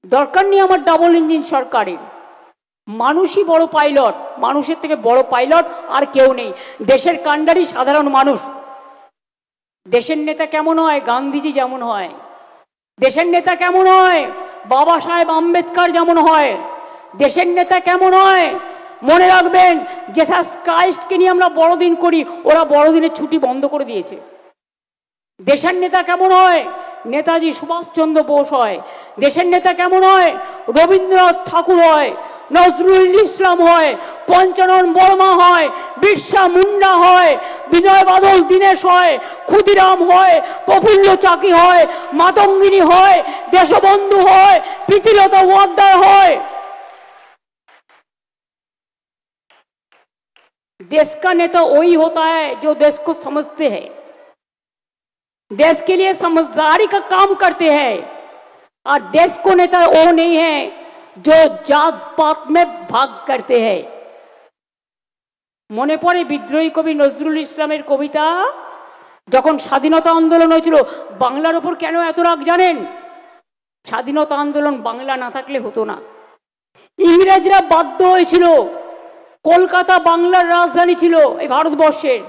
দরকার নেই আমার ডাবল ইঞ্জিন সরকারের। মানুষই বড় পাইলট, মানুষের থেকে বড় পাইলট আর কেউ নেই। দেশের কাণ্ডারি সাধারণ মানুষ। দেশের নেতা কেমন হয়? গান্ধীজি যেমন হয়। দেশের নেতা কেমন হয়? বাবা সাহেব আম্বেদকর যেমন হয়। দেশের নেতা কেমন হয়? মনে রাখবেন, জেসাস ক্রাইস্টকে নিয়ে আমরা বড়দিন করি, ওরা বড়দিনের ছুটি বন্ধ করে দিয়েছে। দেশের নেতা কেমন হয়? নেতাজি সুভাষচন্দ্র বোস হয়। দেশের নেতা কেমন হয়? রবীন্দ্রনাথ ঠাকুর হয়, নজরুল ইসলাম হয়, পঞ্চানন বর্মা হয়, বিরসা মুন্ডা হয়, বিনয় বাদল দীনেশ হয়, ক্ষুদিরাম হয়, প্রফুল্ল চাকি হয়, মাতঙ্গিনী হয়, দেশবন্ধু হয়, প্রীতিলতা ওয়াদ্দেদার হয়। देश का नेता वही होता है जो देश को समझते हैं, देश के लिए समझदारी का काम करते हैं। और देश को नेता वो नहीं है जो जात पात में भाग करते हैं। মনে পড়ে বিদ্রোহী কবি নজরুল ইসলামের কবিতা, যখন স্বাধীনতা আন্দোলন হয়েছিল বাংলার উপর কেন এত রাগ জানেন? স্বাধীনতা আন্দোলন বাংলা না থাকলে হতো না। ইংরেজরা বাধ্য হয়েছিল, কলকাতা বাংলার রাজধানী ছিল এই ভারতবর্ষের,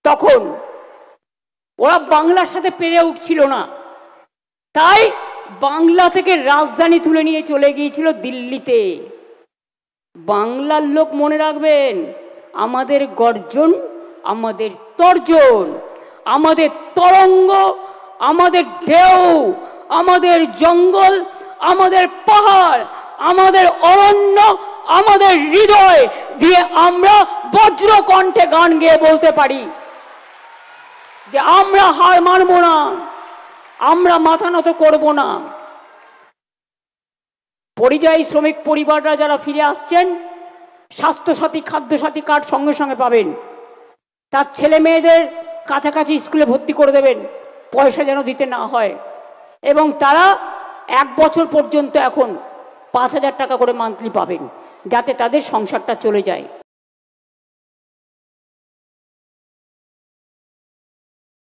তখন ওরা বাংলার সাথে পেরে উঠছিল না, তাই বাংলা থেকে রাজধানী তুলে নিয়ে চলে গিয়েছিল দিল্লিতে। বাংলার লোক মনে রাখবেন, আমাদের গর্জন, আমাদের তর্জন, আমাদের তরঙ্গ, আমাদের ঢেউ, আমাদের জঙ্গল, আমাদের পাহাড়, আমাদের অরণ্য, আমাদের হৃদয় দিয়ে আমরা বজ্র কণ্ঠে গান গেয়ে বলতে পারি যে আমরা হার মানব না, আমরা মাথা নত করব না। পরিযায়ী শ্রমিক পরিবাররা যারা ফিরে আসছেন, স্বাস্থ্যসাথী খাদ্যসাথী কার্ড সঙ্গে সঙ্গে পাবেন। তার ছেলে মেয়েদের কাছাকাছি স্কুলে ভর্তি করে দেবেন, পয়সা যেন দিতে না হয়। এবং তারা 1 বছর পর্যন্ত এখন 5,000 টাকা করে মান্থলি পাবেন, যাতে তাদের সংসারটা চলে যায়।